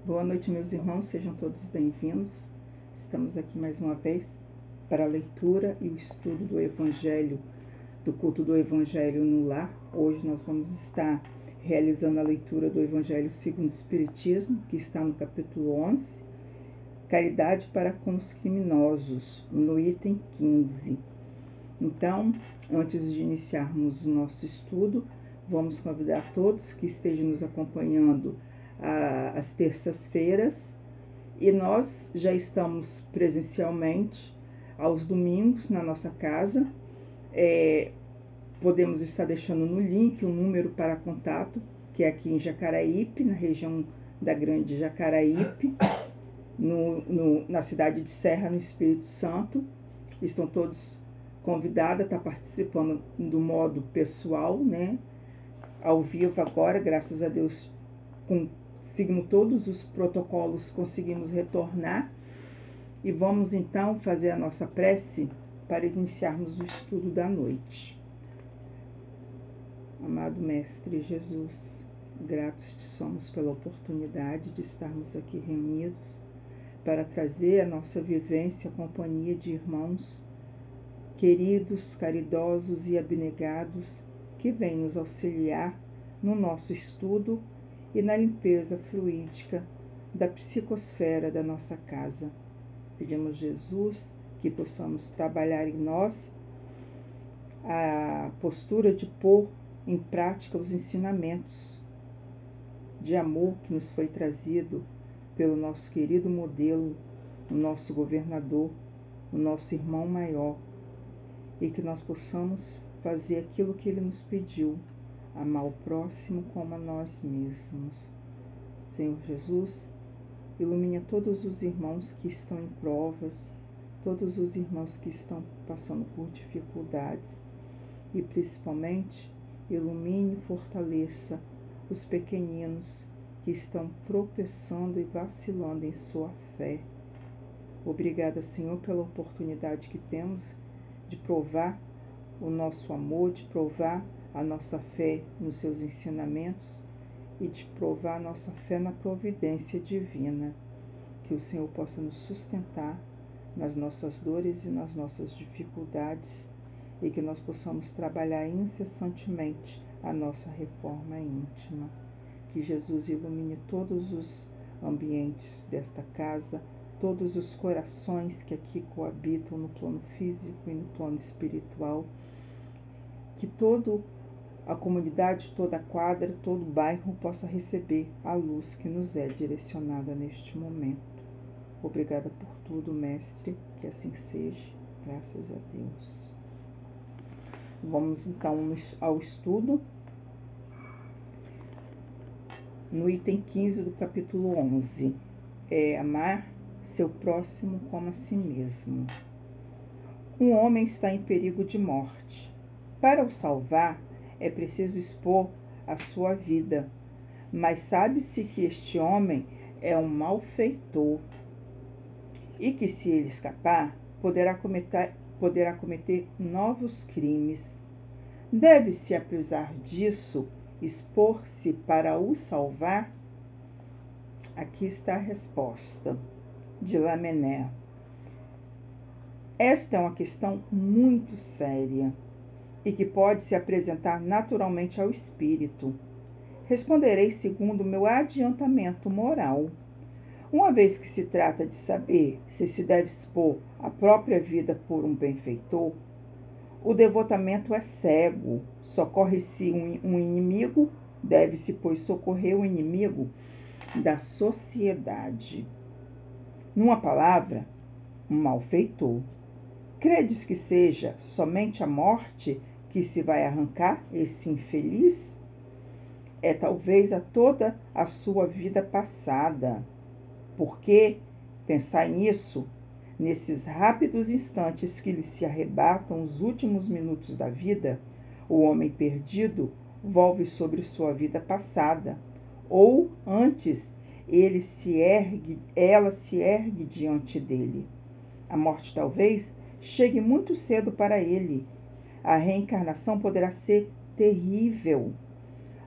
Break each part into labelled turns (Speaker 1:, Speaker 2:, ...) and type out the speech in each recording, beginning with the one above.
Speaker 1: Boa noite, meus irmãos, sejam todos bem-vindos. Estamos aqui mais uma vez para a leitura e o estudo do Evangelho, do culto do Evangelho no lar. Hoje nós vamos estar realizando a leitura do Evangelho segundo o Espiritismo, que está no capítulo 11, Caridade para com os criminosos, no item 15. Então, antes de iniciarmos o nosso estudo, vamos convidar todos que estejam nos acompanhando às terças-feiras, e nós já estamos presencialmente aos domingos na nossa casa. Podemos estar deixando no link o número para contato, que é aqui em Jacaraípe, na região da Grande Jacaraípe, na cidade de Serra, no Espírito Santo. Estão todos convidados a estar participando do modo pessoal, né? Ao vivo agora, graças a Deus, seguindo todos os protocolos, conseguimos retornar. E vamos então fazer a nossa prece para iniciarmos o estudo da noite. Amado Mestre Jesus, gratos te somos pela oportunidade de estarmos aqui reunidos para trazer a nossa vivência, a companhia de irmãos queridos, caridosos e abnegados que vêm nos auxiliar no nosso estudo e na limpeza fluídica da psicosfera da nossa casa. Pedimos, Jesus, que possamos trabalhar em nós a postura de pôr em prática os ensinamentos de amor que nos foi trazido pelo nosso querido modelo, o nosso governador, o nosso irmão maior, e que nós possamos fazer aquilo que ele nos pediu, amar o próximo como a nós mesmos. Senhor Jesus, ilumina todos os irmãos que estão em provas, todos os irmãos que estão passando por dificuldades e, principalmente, ilumine e fortaleça os pequeninos que estão tropeçando e vacilando em sua fé. Obrigada, Senhor, pela oportunidade que temos de provar o nosso amor, de provar a nossa fé nos seus ensinamentos e de provar a nossa fé na providência divina. Que o Senhor possa nos sustentar nas nossas dores e nas nossas dificuldades e que nós possamos trabalhar incessantemente a nossa reforma íntima. Que Jesus ilumine todos os ambientes desta casa, todos os corações que aqui coabitam no plano físico e no plano espiritual. Que toda a comunidade, toda a quadra, todo o bairro possa receber a luz que nos é direcionada neste momento. Obrigada por tudo, Mestre, que assim seja, graças a Deus. Vamos então ao estudo. No item 15 do capítulo 11, amar seu próximo como a si mesmo. Um homem está em perigo de morte. Para o salvar, é preciso expor a sua vida, mas sabe-se que este homem é um malfeitor e que, se ele escapar, poderá cometer novos crimes. Deve-se, apesar disso, expor-se para o salvar? Aqui está a resposta de Lamennais. Esta é uma questão muito séria e que pode se apresentar naturalmente ao espírito. Responderei segundo o meu adiantamento moral. Uma vez que se trata de saber se deve expor a própria vida por um benfeitor, o devotamento é cego. Socorre-se um inimigo, deve-se, pois, socorrer o inimigo da sociedade. Numa palavra, um malfeitor. Credes que seja somente a morte que se vai arrancar esse infeliz? É talvez a toda a sua vida passada. Porque, pensai nisso, nesses rápidos instantes que lhe se arrebatam os últimos minutos da vida, o homem perdido volve sobre sua vida passada, ou, antes, ela se ergue diante dele. A morte talvez chegue muito cedo para ele. A reencarnação poderá ser terrível.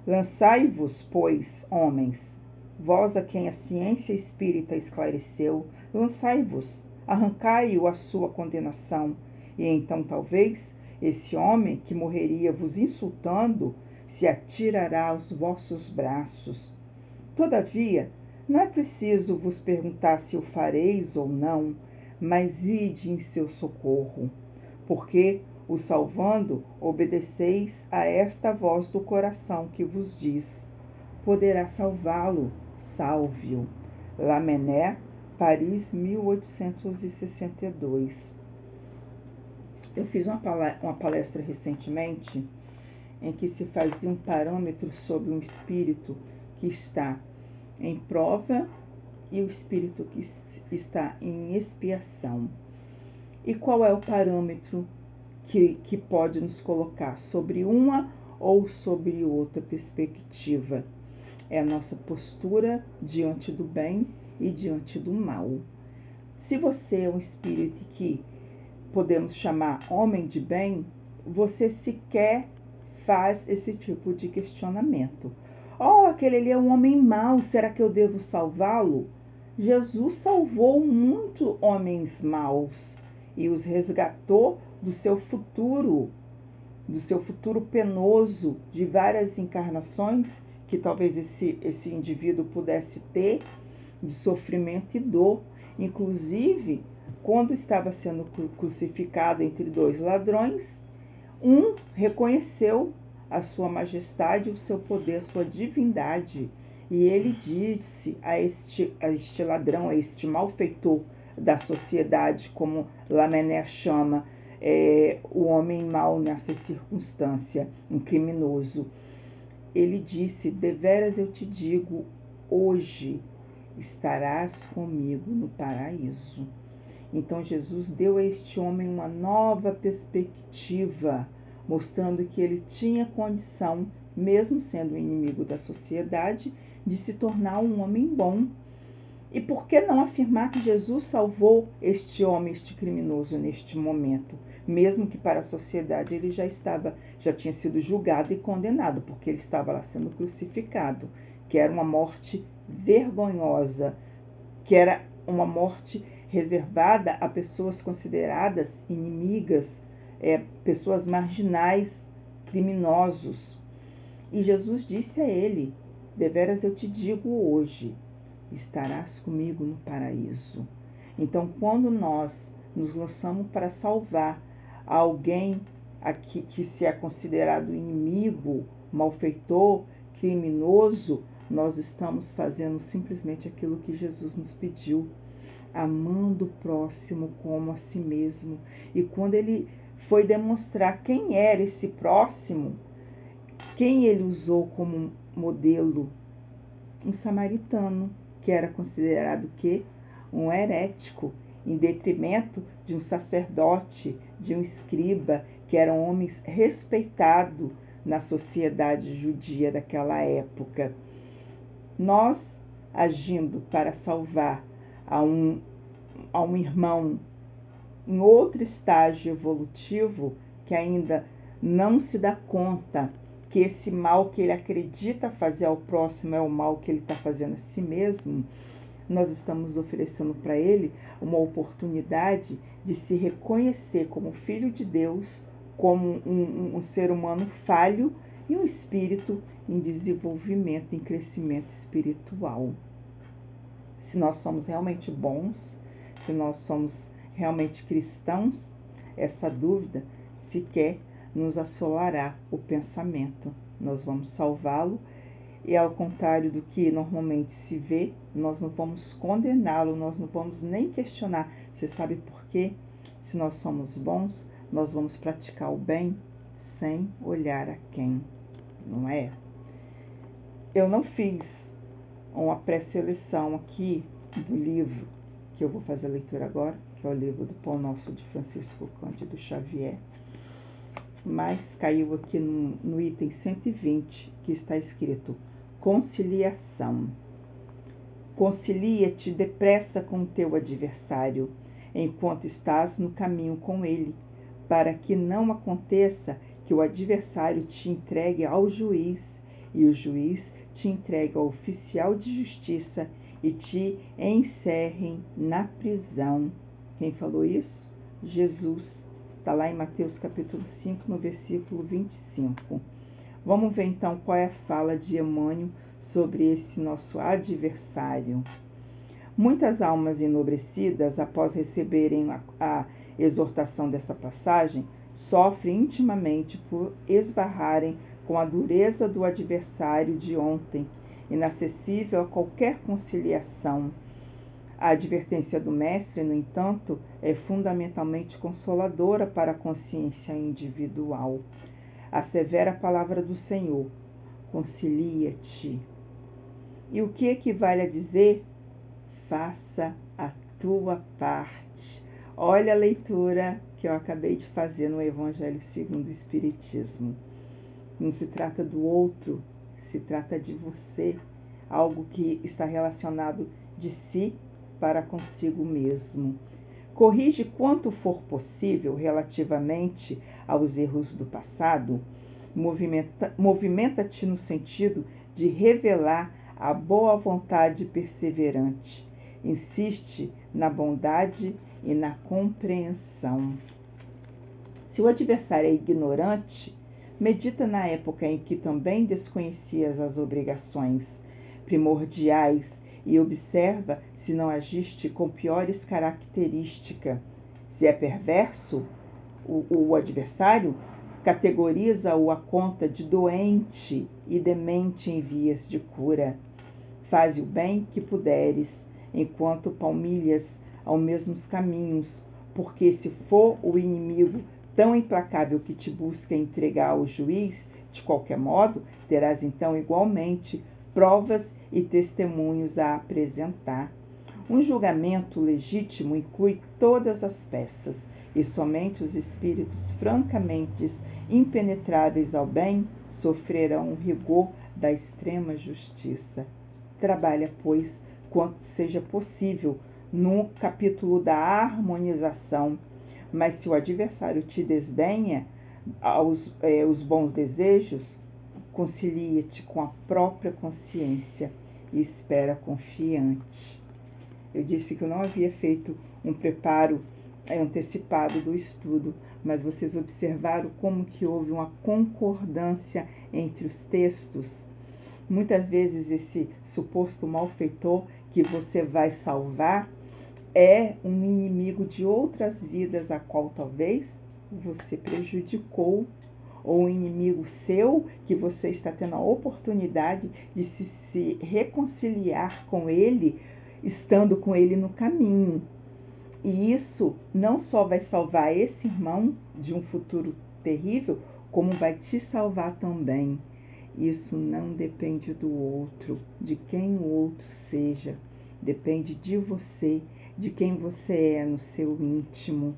Speaker 1: Lançai-vos, pois, homens, vós a quem a ciência espírita esclareceu, lançai-vos, arrancai-o a sua condenação, e então talvez esse homem que morreria vos insultando se atirará aos vossos braços. Todavia, não é preciso vos perguntar se o fareis ou não, mas ide em seu socorro, porque, o salvando, obedeceis a esta voz do coração que vos diz: poderá salvá-lo, salve-o. Lamennais, Paris, 1862. Eu fiz uma palestra recentemente em que se fazia um parâmetro sobre um espírito que está em prova e o espírito que está em expiação. E qual é o parâmetro que pode nos colocar sobre uma ou sobre outra perspectiva? É a nossa postura diante do bem e diante do mal. Se você é um espírito que podemos chamar homem de bem, você sequer faz esse tipo de questionamento. Aquele ali é um homem mau, será que eu devo salvá-lo? Jesus salvou muitos homens maus e os resgatou do seu futuro penoso, de várias encarnações que talvez esse indivíduo pudesse ter, de sofrimento e dor. Inclusive, quando estava sendo crucificado entre dois ladrões, um reconheceu a sua majestade, o seu poder, a sua divindade, e ele disse a este ladrão, a este malfeitor da sociedade, como Lamennais chama, o homem mau nessa circunstância, um criminoso. Ele disse: deveras eu te digo, hoje estarás comigo no paraíso. Então Jesus deu a este homem uma nova perspectiva, mostrando que ele tinha condição, mesmo sendo inimigo da sociedade, de se tornar um homem bom. E por que não afirmar que Jesus salvou este homem, este criminoso, neste momento? Mesmo que para a sociedade ele já tinha sido julgado e condenado, porque ele estava lá sendo crucificado, que era uma morte vergonhosa, que era uma morte reservada a pessoas consideradas inimigas, pessoas marginais, criminosos. E Jesus disse a ele: deveras eu te digo hoje, estarás comigo no paraíso. Então, quando nós nos lançamos para salvar alguém aqui que se é considerado inimigo, malfeitor, criminoso, nós estamos fazendo simplesmente aquilo que Jesus nos pediu, amando o próximo como a si mesmo. E quando ele foi demonstrar quem era esse próximo, quem ele usou como modelo? Um samaritano, que era considerado um herético, em detrimento de um sacerdote, de um escriba, que eram homens respeitados na sociedade judia daquela época. Nós, agindo para salvar a um irmão em outro estágio evolutivo, que ainda não se dá conta que esse mal que ele acredita fazer ao próximo é o mal que ele está fazendo a si mesmo, nós estamos oferecendo para ele uma oportunidade de se reconhecer como filho de Deus, como um ser humano falho e um espírito em desenvolvimento, em crescimento espiritual. Se nós somos realmente bons, se nós somos realmente cristãos, essa dúvida sequer nos assolará o pensamento. Nós vamos salvá-lo e, ao contrário do que normalmente se vê, nós não vamos condená-lo, nós não vamos nem questionar. Você sabe por quê? Se nós somos bons, nós vamos praticar o bem sem olhar a quem, não é? Eu não fiz uma pré-seleção aqui do livro que eu vou fazer a leitura agora, que é o livro do Pão Nosso de Francisco Cândido Xavier, mas caiu aqui no item 120, que está escrito: conciliação. Concilia-te depressa com o teu adversário, enquanto estás no caminho com ele, para que não aconteça que o adversário te entregue ao juiz, e o juiz te entregue ao oficial de justiça e te encerrem na prisão. Quem falou isso? Jesus. Está lá em Mateus capítulo 5, no versículo 25. Vamos ver então qual é a fala de Emmanuel sobre esse nosso adversário. Muitas almas enobrecidas, após receberem a exortação desta passagem, sofrem intimamente por esbarrarem com a dureza do adversário de ontem, inacessível a qualquer conciliação. A advertência do Mestre, no entanto, é fundamentalmente consoladora para a consciência individual. A severa palavra do Senhor: concilia-te. E o que equivale a dizer? Faça a tua parte. Olha a leitura que eu acabei de fazer no Evangelho segundo o Espiritismo. Não se trata do outro, se trata de você, algo que está relacionado de si para consigo mesmo. Corrige quanto for possível relativamente aos erros do passado. Movimenta-te no sentido de revelar a boa vontade perseverante. Insiste na bondade e na compreensão. Se o adversário é ignorante, medita na época em que também desconhecias as obrigações primordiais e observa se não agiste com piores características. Se é perverso, o adversário, categoriza-o à conta de doente e demente em vias de cura. Faze o bem que puderes, enquanto palmilhas aos mesmos caminhos, porque se for o inimigo tão implacável que te busca entregar ao juiz, de qualquer modo, terás então igualmente provas e testemunhos a apresentar. Um julgamento legítimo inclui todas as peças, e somente os espíritos francamente impenetráveis ao bem sofrerão o rigor da extrema justiça. Trabalha, pois, quanto seja possível no capítulo da harmonização, mas se o adversário te desdenha os bons desejos, concilia-te com a própria consciência e espera confiante. Eu disse que eu não havia feito um preparo antecipado do estudo, mas vocês observaram como que houve uma concordância entre os textos. Muitas vezes esse suposto malfeitor que você vai salvar é um inimigo de outras vidas a qual talvez você prejudicou, ou um inimigo seu que você está tendo a oportunidade de se reconciliar com ele, estando com ele no caminho. E isso não só vai salvar esse irmão de um futuro terrível, como vai te salvar também. Isso não depende do outro, de quem o outro seja. Depende de você, de quem você é no seu íntimo.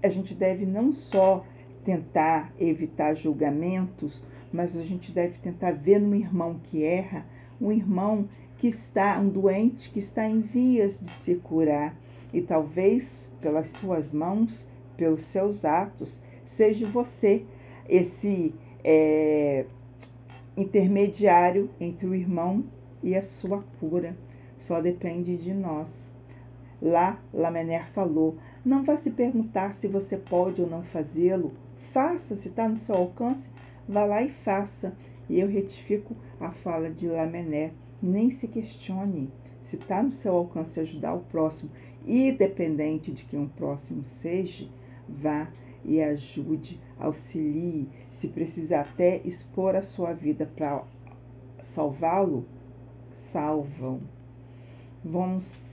Speaker 1: A gente deve não só tentar evitar julgamentos, mas a gente deve tentar ver no irmão que erra, um irmão que está, um doente que está em vias de se curar. E talvez, pelas suas mãos, pelos seus atos, seja você esse intermediário entre o irmão e a sua cura. Só depende de nós. Lá, Lamennais falou: não vá se perguntar se você pode ou não fazê-lo. Faça, se está no seu alcance, vá lá e faça. E eu retifico a fala de Lamennais: nem se questione. Se está no seu alcance ajudar o próximo, independente de quem o próximo seja, vá e ajude, auxilie. Se precisar até expor a sua vida para salvá-lo, salvam. Vamos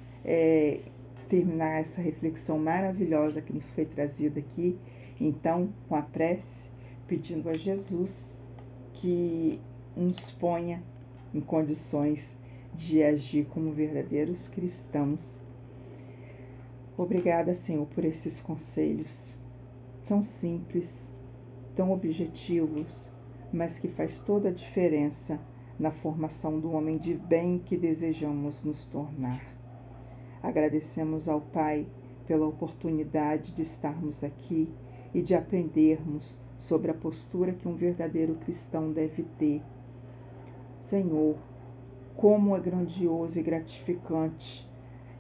Speaker 1: terminar essa reflexão maravilhosa que nos foi trazida aqui, então, com a prece, pedindo a Jesus que nos ponha em condições de agir como verdadeiros cristãos. Obrigada, Senhor, por esses conselhos tão simples, tão objetivos, mas que faz toda a diferença na formação do homem de bem que desejamos nos tornar. Agradecemos ao Pai pela oportunidade de estarmos aqui e de aprendermos sobre a postura que um verdadeiro cristão deve ter. Senhor, como é grandioso e gratificante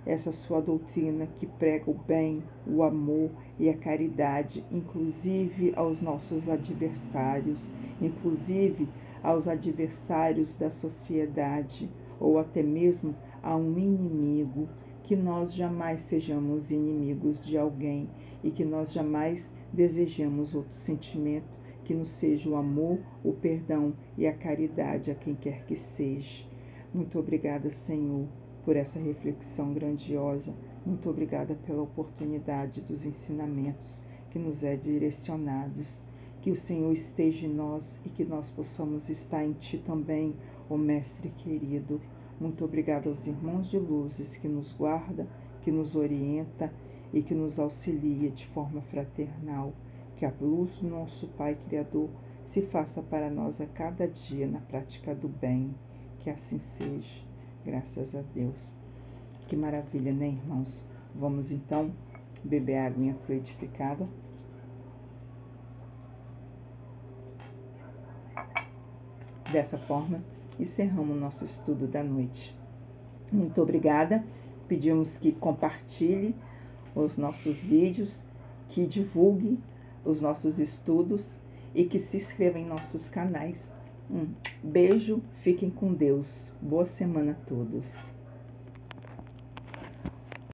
Speaker 1: essa sua doutrina que prega o bem, o amor e a caridade, inclusive aos nossos adversários, inclusive aos adversários da sociedade, ou até mesmo a um inimigo, que nós jamais sejamos inimigos de alguém e que nós jamais desejemos outro sentimento que nos seja o amor, o perdão e a caridade a quem quer que seja. Muito obrigada, Senhor, por essa reflexão grandiosa. Muito obrigada pela oportunidade dos ensinamentos que nos é direcionados. Que o Senhor esteja em nós e que nós possamos estar em Ti também, ó Mestre querido. Muito obrigada aos irmãos de luzes que nos guarda, que nos orienta e que nos auxilia de forma fraternal. Que a luz do nosso Pai Criador se faça para nós a cada dia na prática do bem. Que assim seja. Graças a Deus. Que maravilha, né, irmãos? Vamos então beber a aguinha fluidificada. Dessa forma, encerramos o nosso estudo da noite. Muito obrigada. Pedimos que compartilhe os nossos vídeos, que divulgue os nossos estudos e que se inscreva em nossos canais. Beijo, fiquem com Deus. Boa semana a todos.